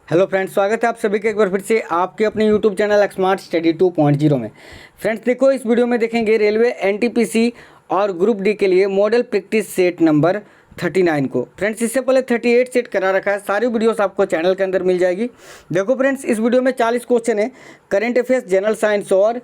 Hello friends, स्वागत है आप सभी का एक बार फिर से आपके अपने यूट्यूब चैनल स्मार्ट स्टडी 2.0 में। फ्रेंड्स देखो, इस वीडियो में देखेंगे रेलवे एनटीपीसी और ग्रुप डी के लिए मॉडल प्रैक्टिस सेट नंबर 39 को। फ्रेंड्स इससे पहले 38 सेट करा रखा है, सारी वीडियोस आपको चैनल के अंदर मिल जाएगी। देखो फ्रेंड्स, इस वीडियो में 40 क्वेश्चन है करेंट अफेयर्स, जनरल साइंस और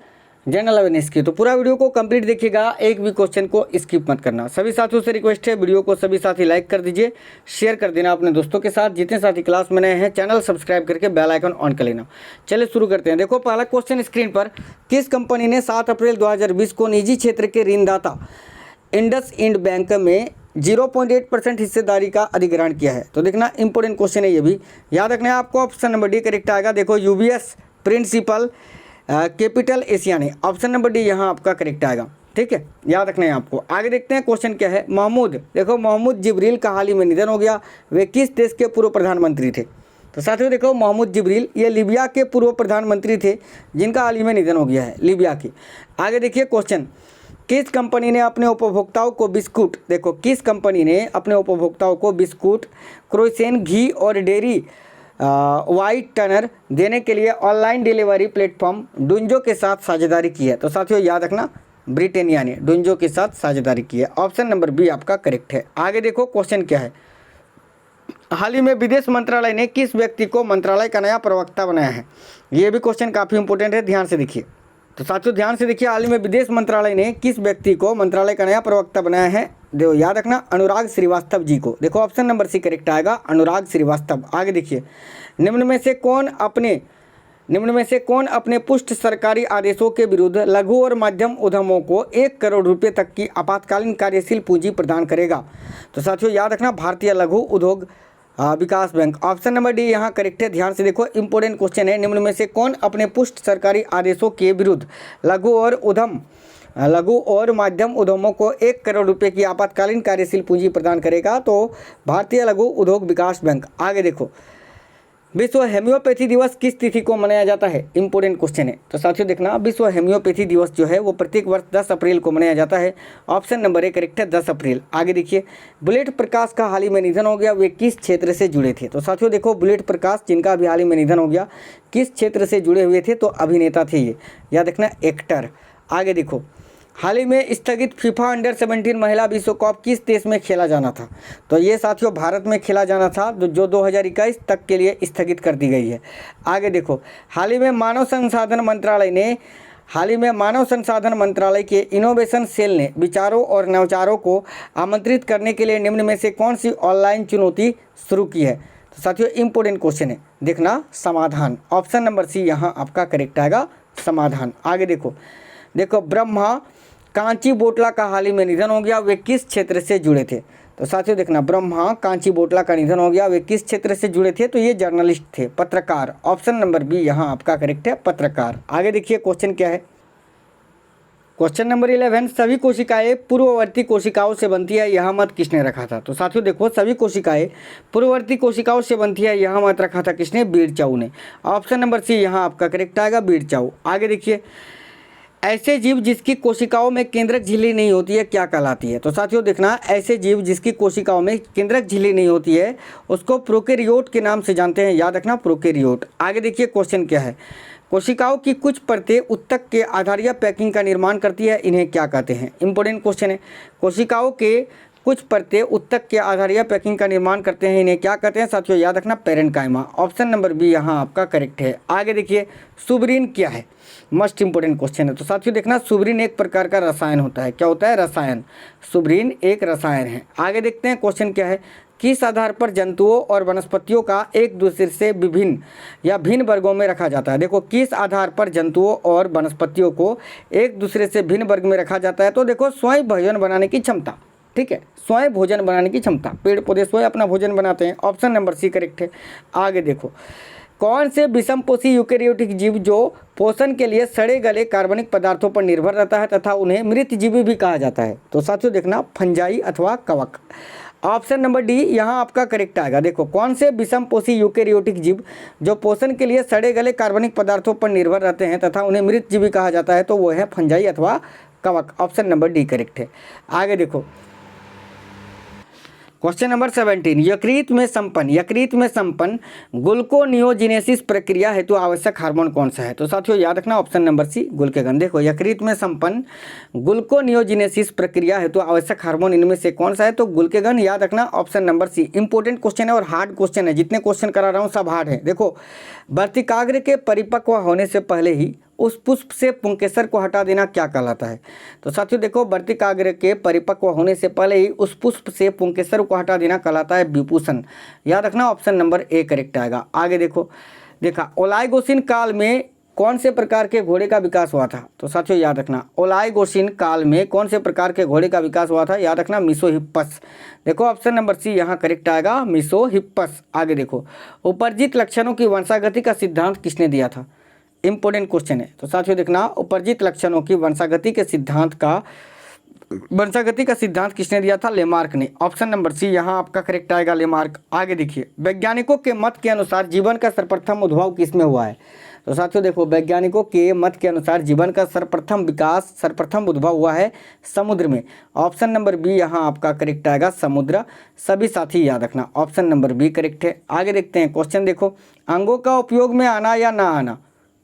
जनरल अवेयरनेस की। तो पूरा वीडियो को कंप्लीट देखिएगा, एक भी क्वेश्चन को स्किप मत करना। सभी साथियों से रिक्वेस्ट है, वीडियो को सभी साथी लाइक कर दीजिए, शेयर कर देना अपने दोस्तों के साथ। जितने साथी क्लास में नए हैं चैनल सब्सक्राइब करके बेल आइकन ऑन कर लेना। चलिए शुरू करते हैं। देखो पहला क्वेश्चन स्क्रीन पर, किस कंपनी ने 7 अप्रैल 2020 को निजी क्षेत्र के ऋणदाता इंडसइंड बैंक में 0.8% हिस्सेदारी का अधिग्रहण किया है? तो देखना इंपॉर्टेंट क्वेश्चन है, ये भी याद रखना है आपको। ऑप्शन नंबर डी करेक्ट आएगा। देखो यूबीएस, प्रिंसिपल, कैपिटल एशिया ने, ऑप्शन नंबर डी यहाँ आपका करेक्ट आएगा। ठीक है, याद रखना है आपको। आगे देखते हैं क्वेश्चन क्या है। महमूद, देखो महमूद जिब्रील का हाल ही में निधन हो गया। वे किस देश के पूर्व प्रधानमंत्री थे? तो साथियों देखो, महमूद जिब्रील ये लीबिया के पूर्व प्रधानमंत्री थे जिनका हाल ही में निधन हो गया है, लीबिया की। आगे देखिए क्वेश्चन, किस कंपनी ने अपने उपभोक्ताओं को बिस्कुट, देखो किस कंपनी ने अपने उपभोक्ताओं को बिस्कुट, क्रोसेन, घी और डेयरी वाइट टनर देने के लिए ऑनलाइन डिलीवरी प्लेटफॉर्म डुंजो के साथ साझेदारी की है? तो साथियों याद रखना, ब्रिटानिया ने डुंजो के साथ साझेदारी की है। ऑप्शन नंबर बी आपका करेक्ट है। आगे देखो क्वेश्चन क्या है। हाल ही में विदेश मंत्रालय ने किस व्यक्ति को मंत्रालय का नया प्रवक्ता बनाया है? ये भी क्वेश्चन काफ़ी इंपॉर्टेंट है, ध्यान से देखिए। तो साथियों ध्यान से देखिए, हाल ही में विदेश मंत्रालय ने किस व्यक्ति को मंत्रालय का नया प्रवक्ता बनाया है? देखो याद रखना, अनुराग श्रीवास्तव जी को। देखो ऑप्शन नंबर सी करेक्ट आएगा, अनुराग श्रीवास्तव। आगे देखिए, निम्न में से कौन अपने पुष्ट सरकारी आदेशों के विरुद्ध लघु और मध्यम उद्यमों को 1 करोड़ रुपये तक की आपातकालीन कार्यशील पूंजी प्रदान करेगा? तो साथियों याद रखना, भारतीय लघु उद्योग विकास बैंक। ऑप्शन नंबर डी यहाँ करेक्ट है। ध्यान से देखो, इंपॉर्टेंट क्वेश्चन है। निम्न में से कौन अपने पुष्ट सरकारी आदेशों के विरुद्ध लघु और माध्यम उद्यमों को 1 करोड़ रुपए की आपातकालीन कार्यशील पूंजी प्रदान करेगा? तो भारतीय लघु उद्योग विकास बैंक। आगे देखो, विश्व हेम्योपैथी दिवस किस तिथि को मनाया जाता है? इंपॉर्टेंट क्वेश्चन है। तो साथियों देखना, विश्व हेम्योपैथी दिवस जो है वो प्रत्येक वर्ष 10 अप्रैल को मनाया जाता है। ऑप्शन नंबर ए करेक्ट है, 10 अप्रैल। आगे देखिए, बुलेट प्रकाश का हाल ही में निधन हो गया, वे किस क्षेत्र से जुड़े थे? तो साथियों देखो, बुलेट प्रकाश जिनका अभी हाल ही में निधन हो गया, किस क्षेत्र से जुड़े हुए थे? तो अभिनेता थे ये, याद रखना, एक्टर। आगे देखो, हाल ही में स्थगित फीफा अंडर 17 महिला विश्व कप किस देश में खेला जाना था? तो ये साथियों भारत में खेला जाना था, जो 2021 तक के लिए स्थगित कर दी गई है। आगे देखो, हाल ही में मानव संसाधन मंत्रालय के इनोवेशन सेल ने विचारों और नवाचारों को आमंत्रित करने के लिए निम्न में से कौन सी ऑनलाइन चुनौती शुरू की है? तो साथियों इंपॉर्टेंट क्वेश्चन है, देखना समाधान। ऑप्शन नंबर सी यहाँ आपका करेक्ट आएगा, समाधान। आगे देखो ब्रह्मा कांची बोटला का हाल ही में निधन हो गया, वे किस क्षेत्र से जुड़े थे? तो साथियों देखना, ब्रह्मा कांची बोटला का निधन हो गया, वे किस क्षेत्र से जुड़े थे? तो ये जर्नलिस्ट थे, पत्रकार। ऑप्शन नंबर बी यहाँ आपका करेक्ट है, पत्रकार। आगे देखिए क्वेश्चन क्या है। क्वेश्चन नंबर 11, सभी कोशिकाएं पूर्ववर्ती कोशिकाओं से बनती है, यह मत किसने रखा था? तो साथियों देखो, सभी कोशिकाएं पूर्ववर्ती कोशिकाओं से बनती है, यह मत रखा था किसने? बीरचाउ ने। ऑप्शन नंबर सी यहाँ आपका करेक्ट आएगा, बीरचाउ। आगे देखिए, ऐसे जीव जिसकी कोशिकाओं में केंद्रक झिल्ली नहीं होती है क्या कहलाती है? तो साथियों देखना, ऐसे जीव जिसकी कोशिकाओं में केंद्रक झिल्ली नहीं होती है उसको प्रोकैरियोट के नाम से जानते हैं, याद रखना, प्रोकैरियोट। आगे देखिए क्वेश्चन क्या है। कोशिकाओं की कुछ परतें उत्तक के आधारीय पैकिंग का निर्माण करती है, इन्हें क्या कहते हैं? इंपॉर्टेंट क्वेश्चन है। कोशिकाओं के कुछ परतें उत्तक के आधारीय पैकिंग का निर्माण करते हैं, इन्हें क्या कहते हैं? साथियों याद रखना, पेरेन्काइमा। ऑप्शन नंबर बी यहाँ आपका करेक्ट है। आगे देखिए, सुब्रीन क्या है? मस्ट इंपॉर्टेंट क्वेश्चन है। तो साथियों देखना, सुब्रीन एक प्रकार का रसायन होता है। क्या होता है? रसायन। सुब्रीन एक रसायन है। आगे देखते हैं क्वेश्चन क्या है। किस आधार पर जंतुओं और वनस्पतियों का एक दूसरे से विभिन्न या भिन्न वर्गों में रखा जाता है? देखो, किस आधार पर जंतुओं और वनस्पतियों को एक दूसरे से भिन्न वर्ग में रखा जाता है? तो देखो, स्वयं भोजन बनाने की क्षमता। ठीक है, स्वयं भोजन बनाने की क्षमता, पेड़ पौधे स्वयं अपना भोजन बनाते हैं। ऑप्शन नंबर सी करेक्ट है। आगे देखो, कौन से विषमपोषी यूकेरियोटिक जीव जो पोषण के लिए सड़े गले कार्बनिक पदार्थों पर निर्भर रहता है तथा उन्हें मृतजीवी भी कहा जाता है? तो साथियों देखना, फंजाई अथवा कवक। ऑप्शन नंबर डी यहाँ आपका करेक्ट आएगा। देखो, कौन से विषमपोषी यूकेरियोटिक जीव जो पोषण के लिए सड़े गले कार्बनिक पदार्थों पर निर्भर रहते हैं तथा उन्हें मृतजीवी कहा जाता है? तो वो है फंजाई अथवा कवक। ऑप्शन नंबर डी करेक्ट है। आगे देखो, क्वेश्चन नंबर 17, यकृत में संपन्न ग्लूकोनियोजिनेसिस प्रक्रिया हेतु आवश्यक हार्मोन कौन सा है? तो साथियों याद रखना ऑप्शन नंबर सी ग्लूकेगन। देखो यकृत में संपन्न ग्लूकोनियोजिनेसिस प्रक्रिया हेतु आवश्यक हार्मोन इनमें से कौन सा है? तो ग्लूकेगन। याद रखना option number C. Important question है और हार्ड क्वेश्चन है, जितने क्वेश्चन करा रहा हूँ सब हार्ड है। देखो वर्तिकाग्र के परिपक्व होने से पहले ही उस पुष्प से पुंकेसर को हटा देना क्या कहलाता है? तो साथियों देखो वर्तिकाग्र के परिपक्व होने से पहले ही उस पुष्प से पुंकेसर को हटा देना कहलाता है विभूषण। याद रखना ऑप्शन नंबर ए करेक्ट आएगा। आगे देखा ओलाइगोसिन काल में कौन से प्रकार के घोड़े का विकास हुआ था? तो साथियों याद रखना ओलाइगोसिन काल में कौन से प्रकार के घोड़े का विकास हुआ था? याद रखना मीसोहिप्पस। देखो ऑप्शन नंबर सी यहाँ करेक्ट आएगा, मीसोहिप्पस। आगे देखो उपर्जित लक्षणों की वंशागति का सिद्धांत किसने दिया था? इंपॉर्टेंट क्वेश्चन है। तो साथियों देखना उपर्जित लक्षणों की वंशागति का सिद्धांत किसने दिया था? लेमार्क ने। ऑप्शन नंबर सी यहाँ आपका करेक्ट आएगा, लेमार्क। आगे देखिए वैज्ञानिकों के मत के अनुसार जीवन का सर्वप्रथम उद्भव किसमें हुआ है? तो साथियों देखो वैज्ञानिकों के मत के अनुसार जीवन का सर्वप्रथम उद्भव हुआ है समुद्र में। ऑप्शन नंबर बी यहाँ आपका करेक्ट आएगा, समुद्र। सभी साथी याद रखना ऑप्शन नंबर बी करेक्ट है। आगे देखते हैं क्वेश्चन। देखो अंगों का उपयोग में आना या ना आना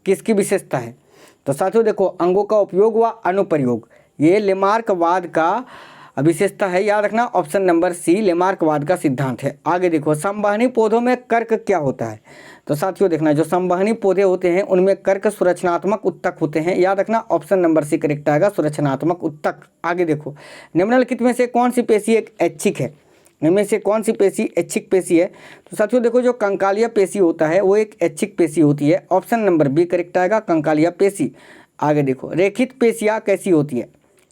किसकी विशेषता है? तो साथियों देखो अंगों का उपयोग व अनुप्रयोग ये लेमार्कवाद का विशेषता है। याद रखना ऑप्शन नंबर सी लेमार्कवाद का सिद्धांत है। आगे देखो संवहनी पौधों में कर्क क्या होता है? तो साथियों देखना जो संवहनी पौधे होते हैं उनमें कर्क संरचनात्मक उत्तक होते हैं। याद रखना ऑप्शन नंबर सी करेक्ट आएगा, संरचनात्मक उत्तक। आगे देखो निम्नलिखित में से कौन सी पेशी एक ऐच्छिक है? इनमें से कौन सी पेशी ऐच्छिक पेशी है? तो साथियों देखो जो कंकालिया पेशी होता है वो एक ऐच्छिक पेशी होती है। ऑप्शन नंबर बी करेक्ट आएगा, कंकालिया पेशी। आगे देखो रेखित पेशियाँ कैसी होती है?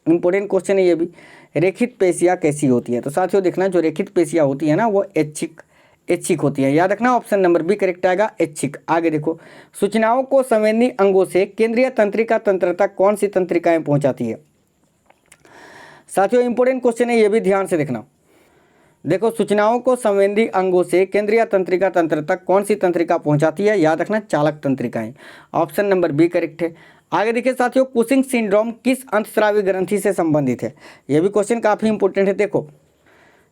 इंपॉर्टेंट क्वेश्चन है ये भी, रेखित पेशियाँ कैसी होती है? तो साथियों देखना जो रेखित पेशियाँ होती है ना वो ऐच्छिक होती है। याद रखना ऑप्शन नंबर बी करेक्ट आएगा, ऐच्छिक। आगे देखो सूचनाओं को संवेदी अंगों से केंद्रीय तंत्रिका तंत्र तक कौन सी तंत्रिकाएं पहुंचाती है? साथियों इंपॉर्टेंट क्वेश्चन है ये भी, ध्यान से देखना। देखो सूचनाओं को संवेदी अंगों से केंद्रीय तंत्रिका तंत्र तक कौन सी तंत्रिका पहुंचाती है? याद रखना चालक तंत्रिकाएं। ऑप्शन नंबर बी करेक्ट है। आगे देखिए साथियों कुशिंग सिंड्रोम किस अंतस्रावी ग्रंथि से संबंधित है? यह भी क्वेश्चन काफी इंपॉर्टेंट है। देखो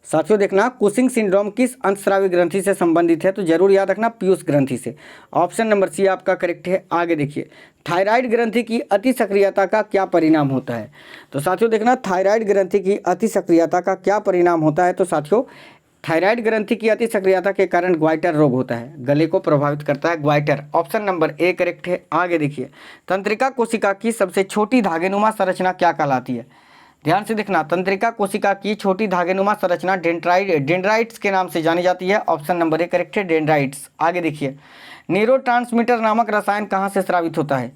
साथियों देखना कुशिंग सिंड्रोम किस अंतस्रावी ग्रंथि से संबंधित है? तो जरूर याद रखना पीयूष ग्रंथि से। ऑप्शन नंबर सी आपका करेक्ट है। आगे देखिए थायराइड ग्रंथि की अति सक्रियता का क्या परिणाम होता है? तो साथियों देखना थायराइड ग्रंथि की अति सक्रियता का क्या परिणाम होता है? तो साथियों थायराइड ग्रंथि की अति सक्रियता के कारण ग्वाइटर रोग होता है, गले को प्रभावित करता है goitre. Option number A correct है। आगे देखिए तंत्रिका कोशिका की सबसे छोटी धागेनुमा संरचना क्या कहलाती है? ध्यान से देखना तंत्रिका कोशिका की छोटी धागेनुमा संरचना डेंड्राइट्स के नाम से जानी जाती है। ऑप्शन नंबर ए करेक्ट है, डेंड्राइट्स। आगे देखिए न्यूरोट्रांसमीटर नामक रसायन कहाँ से स्रावित होता है?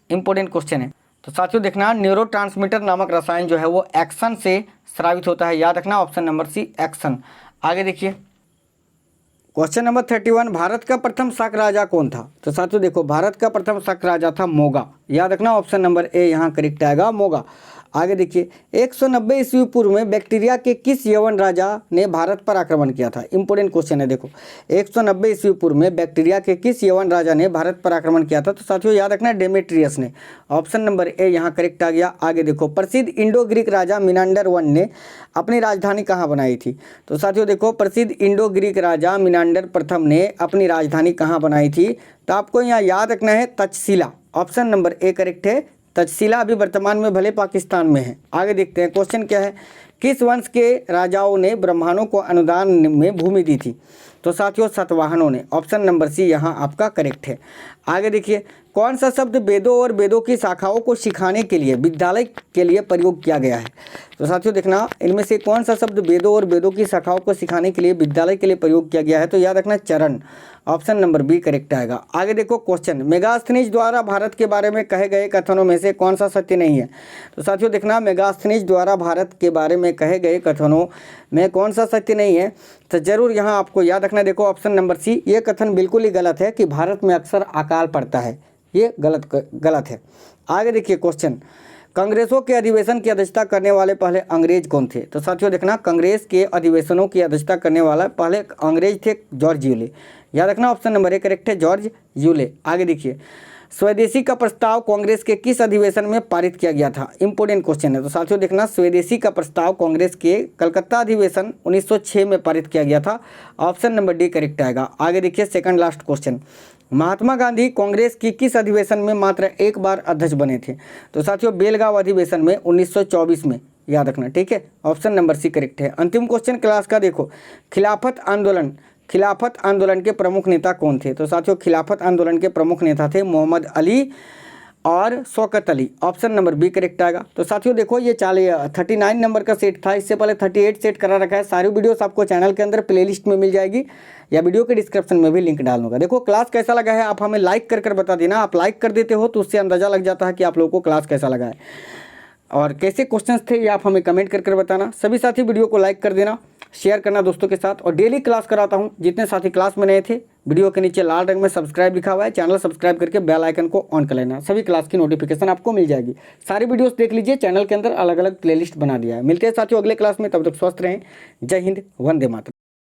इंपॉर्टेंट क्वेश्चन है। तो साथियों देखना न्यूरोट्रांसमीटर नामक रसायन जो है वो एक्सन से स्रावित होता है। याद रखना ऑप्शन नंबर सी एक्सन। आगे देखिए क्वेश्चन नंबर 31, भारत का प्रथम शाक राजा कौन था? तो साथियों देखो भारत का प्रथम शाक राजा था मोगा। याद रखना ऑप्शन नंबर ए यहाँ करेक्ट आएगा, मोगा। आगे देखिए 190 ईस्वी पूर्व में बैक्टीरिया के किस यवन राजा ने भारत पर आक्रमण किया था? इंपॉर्टेंट क्वेश्चन है। देखो 190 ईस्वी पूर्व में बैक्टीरिया के किस यवन राजा ने भारत पर आक्रमण किया था? तो साथियों याद रखना डेमेट्रियस ने। ऑप्शन नंबर ए यहाँ करेक्ट आ गया। आगे देखो प्रसिद्ध इंडो ग्रीक राजा मिनांडर वन ने अपनी राजधानी कहाँ बनाई थी? तो साथियों देखो प्रसिद्ध इंडो ग्रीक राजा मिनांडर प्रथम ने अपनी राजधानी कहाँ बनाई थी? तो आपको यहाँ याद रखना है Takshashila. Option number A correct है, तक्षशिला अभी वर्तमान में भले पाकिस्तान में है। आगे देखते हैं क्वेश्चन क्या है, किस वंश के राजाओं ने ब्राह्मणों को अनुदान में भूमि दी थी? तो साथियों सातवाहनों ने। ऑप्शन नंबर सी यहाँ आपका करेक्ट है। आगे देखिए कौन सा शब्द वेदों और वेदों की शाखाओं को सिखाने के लिए विद्यालय के लिए प्रयोग किया गया है? तो साथियों देखना इनमें से कौन सा शब्द वेदों और वेदों की शाखाओं को सिखाने के लिए विद्यालय के लिए प्रयोग किया गया है? तो याद रखना चरण। ऑप्शन नंबर बी करेक्ट आएगा। आगे देखो क्वेश्चन, मेगास्थनीज द्वारा भारत के बारे में कहे गए कथनों में से कौन सा सत्य नहीं है? तो साथियों देखना मेगास्थनीज द्वारा भारत के बारे में कहे गए कथनों में कौन सा सत्य नहीं है? तो जरूर यहाँ आपको याद रखना। देखो ऑप्शन नंबर सी, ये कथन बिल्कुल ही गलत है कि भारत में अक्सर अकाल पड़ता है, ये गलत है। आगे देखिए क्वेश्चन, कांग्रेसों के अधिवेशन की अध्यक्षता करने वाले पहले अंग्रेज कौन थे? तो साथियों देखना कांग्रेस के अधिवेशनों की अध्यक्षता करने वाला पहले अंग्रेज थे जॉर्ज यूले। याद रखना ऑप्शन नंबर ए करेक्ट है, जॉर्ज यूले। आगे देखिए स्वदेशी का प्रस्ताव कांग्रेस के किस अधिवेशन में पारित किया गया था? इंपॉर्टेंट क्वेश्चन है। तो साथियों देखना, स्वदेशी का प्रस्ताव कांग्रेस के कलकत्ता अधिवेशन 1906 में पारित किया गया था। ऑप्शन नंबर डी करेक्ट आएगा। आगे देखिए second last question, Mahatma Gandhi Congress की किस अधिवेशन में मात्र एक बार अध्यक्ष बने थे? तो साथियों बेलगांव अधिवेशन में 1924 में, याद रखना, ठीक है। ऑप्शन नंबर सी करेक्ट है। अंतिम क्वेश्चन क्लास का देखो, खिलाफत आंदोलन के प्रमुख नेता कौन थे? तो साथियों खिलाफत आंदोलन के प्रमुख नेता थे मोहम्मद अली और Shaukat Ali. Option number B correct आएगा। तो साथियों देखो, ये 39 नंबर का सेट था, इससे पहले 38 सेट करा रखा है। सारी वीडियोस आपको चैनल के अंदर प्लेलिस्ट में मिल जाएगी या वीडियो के डिस्क्रिप्शन में भी लिंक डाल दूंगा। देखो क्लास कैसा लगा है आप हमें लाइक कर बता देना। आप लाइक कर देते हो तो उससे अंदाजा लग जाता है कि आप लोगों को क्लास कैसा लगा है और कैसे क्वेश्चंस थे ये आप हमें कमेंट कर बताना। सभी साथी वीडियो को लाइक कर देना, शेयर करना दोस्तों के साथ। और डेली क्लास कराता हूँ, जितने साथी क्लास में नए थे वीडियो के नीचे लाल रंग में सब्सक्राइब लिखा हुआ है, चैनल सब्सक्राइब करके बेल आइकन को ऑन कर लेना। सभी क्लास की नोटिफिकेशन आपको मिल जाएगी। सारी वीडियोस देख लीजिए, चैनल के अंदर अलग अलग प्लेलिस्ट बना दिया है। मिलते हैं साथियों अगले क्लास में, तब तक स्वस्थ रहें। जय हिंद, वंदे मातरम।